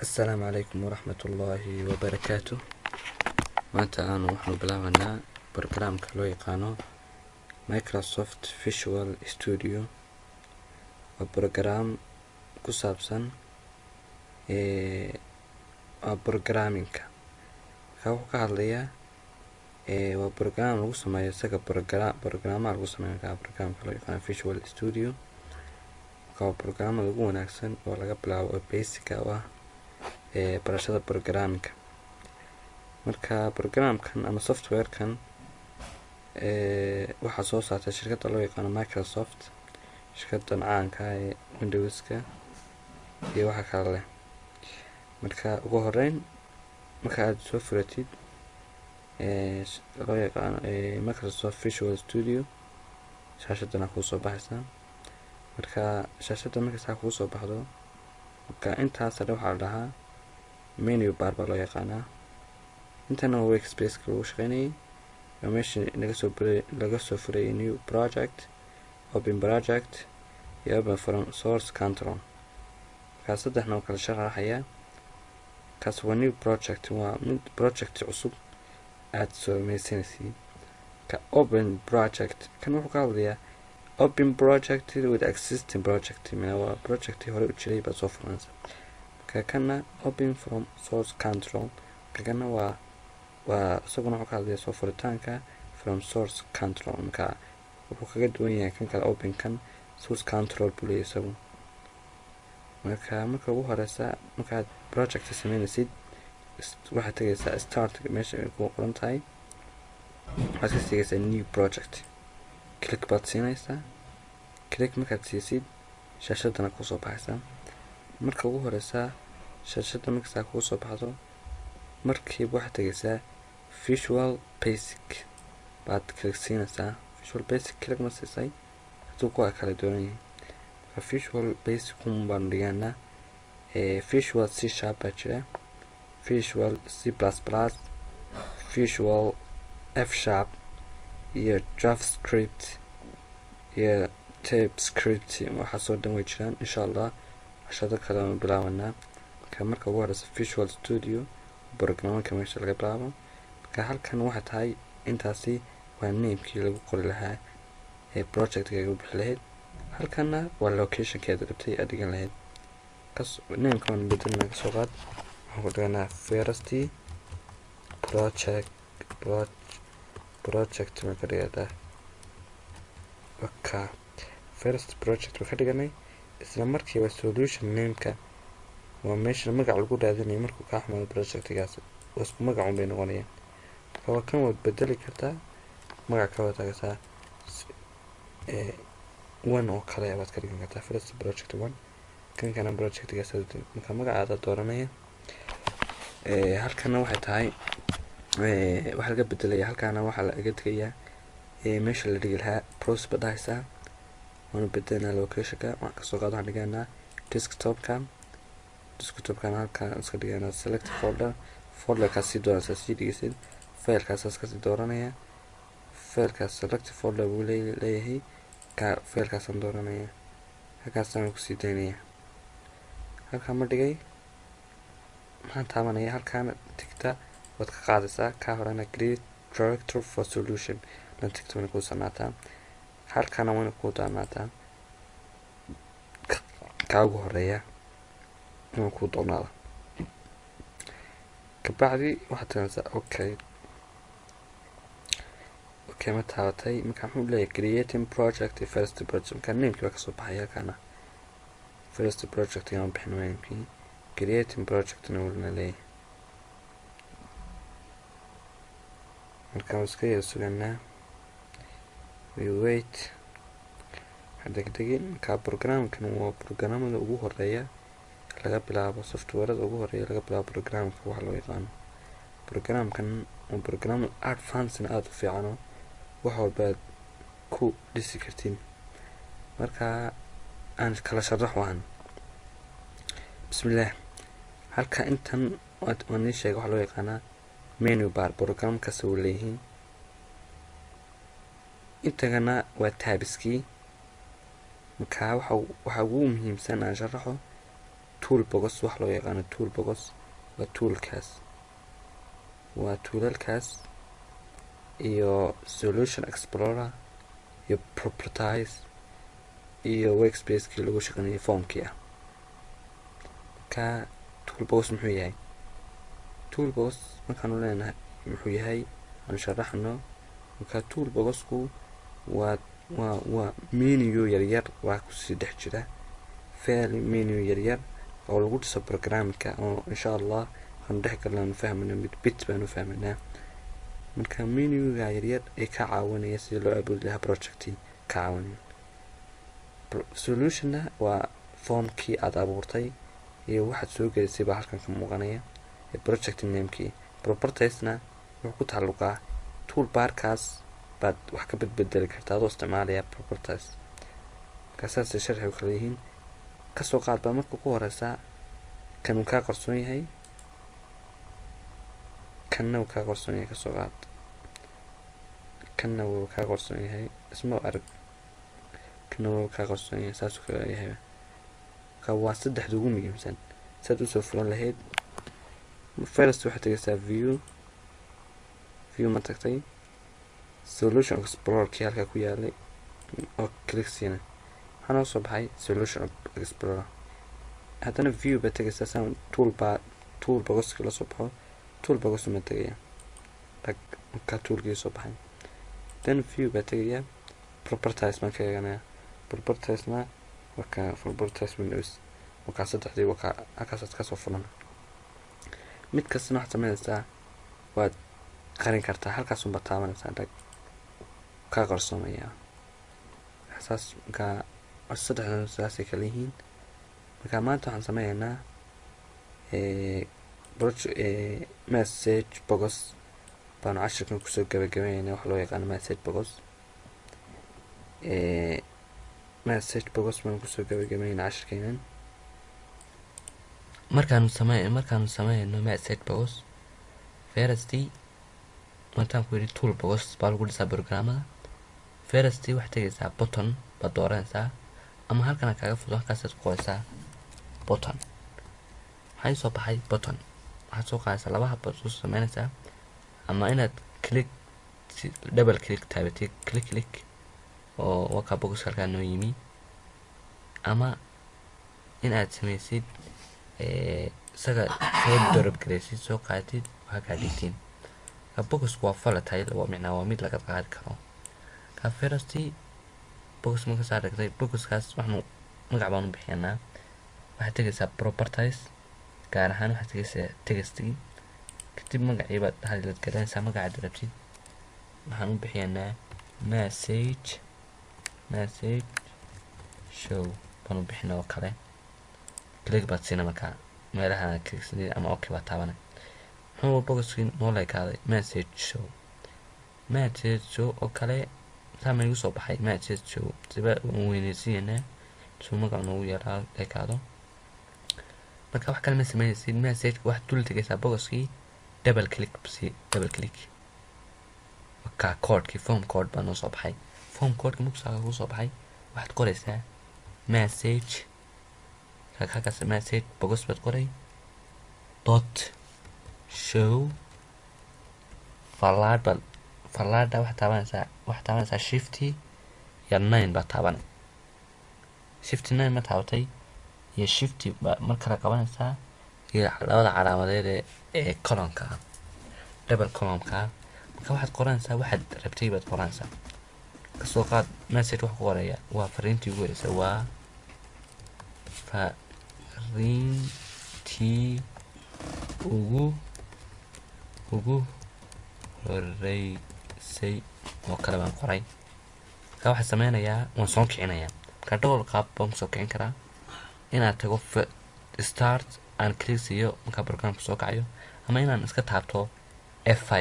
السلام عليكم ورحمة الله وبركاته. maanta aanu waxaanu bilaabanaa barnaamijka loo yaqaano Microsoft Visual Studio. waa program ku saabsan programming-ka. wuxuu ka hadlayaa waa program lagu sameeyo isaga programma lagu sameeyo programka loo yaqaano Visual Studio. waa program lagu wanaagsan oo laga bilaabo basic ah barashada programming. marka programkan ama software-kan waxaa soo saartay shirkadda loo yaqaano Microsoft, shirkaddan caanka ah ee Windows-ka iyo waxa kale leh. marka ugu horeyn marka aad soo furatid loo yaqaano Microsoft Visual Studio, shaashaddan ku soo baxaysa. marka shaashadda marka ku soo baxdo, marka intaas waxaa la dhahaa menu bar baa loo yaqaanaa. intana waa workspace-ka lagu shaqeynayay. meesha laga soo furay new project, open project iyo open from source control. marka saddexna kala sharaxaya. kaas waa new project, waa project cusub aad samaysanaysid. ka open project kan wuxuu ka hadlayaa open project with existing project, waa project hore u jiray baad soo furanaysa. marka kana open from source control, kana waa isaguna wuxuu ka hadlayaa soo furitaanka from source control. marka wuxuu kaga duwan yahay kan kale open kan source control buu leeyahay isagu. marka ugu horeysa markaad project sameynaysid waxaad tagaysaa start meesha ay ku qoran tahay, waxaad ka tagaysaa new project, click baad siinaysaa. click markaad siisid shaashadana ku soo baxaysa. marka ugu horeysa shaashadda markaa ku soo baxdo, markiiba waxaad tagaysaa Visual Basic baad click siinaysaa. Visual Basic click ma siisay haduu ku kala duwan yahay. marka Visual Basic baan dhiganaa. Visual C# baa jira, Visual C++, Visual F# iyo JavaScript iyo TypeScript. waxaasoo dhan way jiraan. insha Allah cashada kale aan bilaabanaa. marka ugu horeysa Visual Studio programka meesha laga bilaabo. marka halkan waxa tahay intaasi waa name-kii lagu qori lahaa project-ka lagu bixi lahayd. halkana waa location-keeda rabtay aad dhigan lahayd. kaas name-ka waan bedelnaa. ka soo qaad waxaan ku dhiganaa first project marka dhigata. first project ka dhiganay. isla markiiba solution name-ka waa meesha magac lagu raadinayo markuu ka xumaado project-gaas. isku magac bay noqonayaan. marka waa kan waad bedeli kartaa, magac ka wada tagaysaa one oo kale baad ka dhigan kartaa. first project 1, kan kana project-gaas marka magacaada dooranaya. halkana waxay tahay waxa laga bedelaya. halkana waxa laga tagayaa meesha la dhigi lahaa browse badaysa. waan bedelnaa location-ka. waxaan kasoo qaad waxaan dhiganaa desktop-ka halkaan iska dhiganaa select folder-kaas sii doonaysaa sii dhigaysid. faylkaas iska sii dooranaya. faylkaas select folder buu leeyahay. faylkaasaan dooranaya. halkaasaan ku sii daynaya. halkaan ma dhigay maxaan taabanaya. halkaan tigta waad ka qaadaysaa. kaa horena create director for solution lan tigta wana kuu sanaataa. halkaana wana kuu daanaataa. kaa ugu horeeya inuu kuu doonaado. kabacdi waxaad tagaysaa okay ma taabatay. marka muxuu leeyahay creating project first project. marka name-kii waa kasoo baxay. halkaana first project ayaan bixin name-kii. creating project-na wulna leeyahay. marka waan iska yara suganaa. we wait degdegin. marka programkan waa programmada ugu horeeya laga bilaabo software-da ugu horeeya laga bilaabo programka waxa loo yaqaano. programkan waa program advanced aad u fiican oo wax walba ku dhisi kartiin. marka aan kala sharax waan bismillaah. halka intan waan sheegay waxa loo yaqaanaa menu bar. programka soo leeyahay intagana waa tabskii. marka waxa ugu muhiimsan aan sharaxo toolbox wax loo yaqaano toolbox waa toolkaas waa toolalkaas iyo solution explorer iyo properties iyo workspace-kii lagu shaqeynayay formkii ah ka toolbox muxuu yahay toolbox markaanu leenahay muxuu yahay aan sharaxno marka toolboxku waa menu yaryar waa ku sii dhex jira file menu yaryar oo lagu dhiso programka oo insha Allah aan dhex galnaan fahmana mid bit baanu fahmanaa marka menu-ga yaryar ee ka caawinaya si loo abuuri lahaa projecti ka caawinaya solutionna waa formkii aad abuurtay iyo waxaad soo gelisay baa halkan ka muuqanaya project name-kii propertiesna wuxuu ku tacalluqaa toolbarkaas baad wax ka bedeli kartaa adoo isticmaalaya properties markaasaasay sharxi u kala yihiin kasoo qaad baa marka ku horeysa kan uu kaa qarsoon yahay kanna uu kaa qarsoon yahay kasoo qaad kanna wuu kaa qarsoon yahay isma arag kanna wuu kaa qarsoon yahay saasuu kala yahay marka waa saddexda ugu muhiimsan saad usoo fulan lahayd first waxaad tagaysaa view ma tagtay solution explorer-kii halkaa ku yaalay oo click-siina waxaa noo soo baxay solution explorer haddana view baad tagaysaa saan toolbox-kii la soo baxo toolbox ma tagayaa markaa toolkii soo baxay then view baad tagayaa properties baan ka eeganayaa propertiesna wakaa properties windows wakaa saddexdii wakaa halkaasaad kasoo fulan mid kastana waxaad sameynaysaa waad qarin kartaa halkaasunba taabanaysaa dhag kaa qarsoomaya saas markaa saddexdan saasay kala yihiin markaa maanta waxaan sameynaynaa message box baanu cashirkan kusoo gabagabeynayna wax loo yaqaano message box baanu kusoo gabagabeynayna cashirkeenan markaanu sameyno message box first markaan ku yidhi toolbox baa lagu dhisaa programmada first waxaad tegaysaa button baad dooranaysaa ama halkana kaaga fudo halkaasaad ku qoraysaa button waxay soo baxay button waxaad soo qaadaysaa laba habbaad soo sameynaysaa ama inaad double click taabatid click oo waka box halkaa noo yimi ama inaad sameysid isaga soo darab gareysid soo qaatid waxaa kaa dhigtiin boxku waa volatile waa micnaa waa mid laga qaadi karo ka first box marka saa dhigtay boxkaas waxaanu magac baanu bixiyanaa waxaad tegaysaa properties gaar ahaan waxaad tegaysaa textii kadib magacii baad hadilad garanaysaa magacaad rabtid waxaan u bixiyanaa message show baanu bixina oo kale click baad siina markaa meelaha clicksanid ama okay baad taabanay muxuu boxkii noo leekaaday message show oo kale saama igu soo baxay message show siba waan weynaysiinaa soo magac noogu yaraa leekaado marka wax kale ma sameynaysid message wax dul tegaysaa boxkii double click waka codekii form code baa noo soo baxay form codeka markuusaa kuu soo baxay waxaad qoraysaa message halkaas message box baad qoray dot show falaada waxaad taabanaysaa shifty iyo 9 baad taabanay shifty 9 ma taabatay iyo shifty mar kala qabanaysaa iyo labada calaamadeed ee columnka double columnka marka waxaad qoranaysaa waxaad rabtay baad qoranaysaa kasoo qaad message wax ku qoraya waa fariintii ugu horeysa waa fariintii ugu horeysay oo kale baan qoray marka waxaan sameynayaa waan soo kicinayaa marka dhowr qaab baan kusoo kicin karaa inaad tago start aan click siiyo marka programka soo kacayo ama inaan iska taabto F5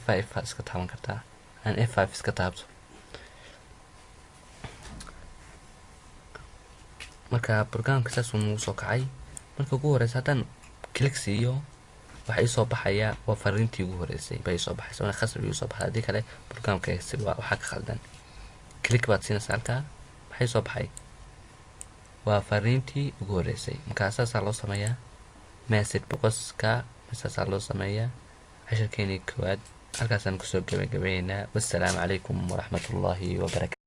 baad iska taaban kartaa aan F5 iska taabto marka programka saas uu nagu soo kacay marka ugu horeysa haddaan click siiyo waxa ii soo baxaya waa fariintii ugu horeysay bay soo baxaysaa wana khasab ii soo baxay haddii kale programka waxaa ka khaldan click baad siinaysaa halkaa waxay soo baxay waa fariintii ugu horeysay. Marka saasaa loo sameeyaa message boxka, saasaa loo sameeyaa. casharkeeni kowaad halkaasaan kusoo gabagabeynaa. Wassalaamu calaykum waraxmatullaahi wabarakaatu.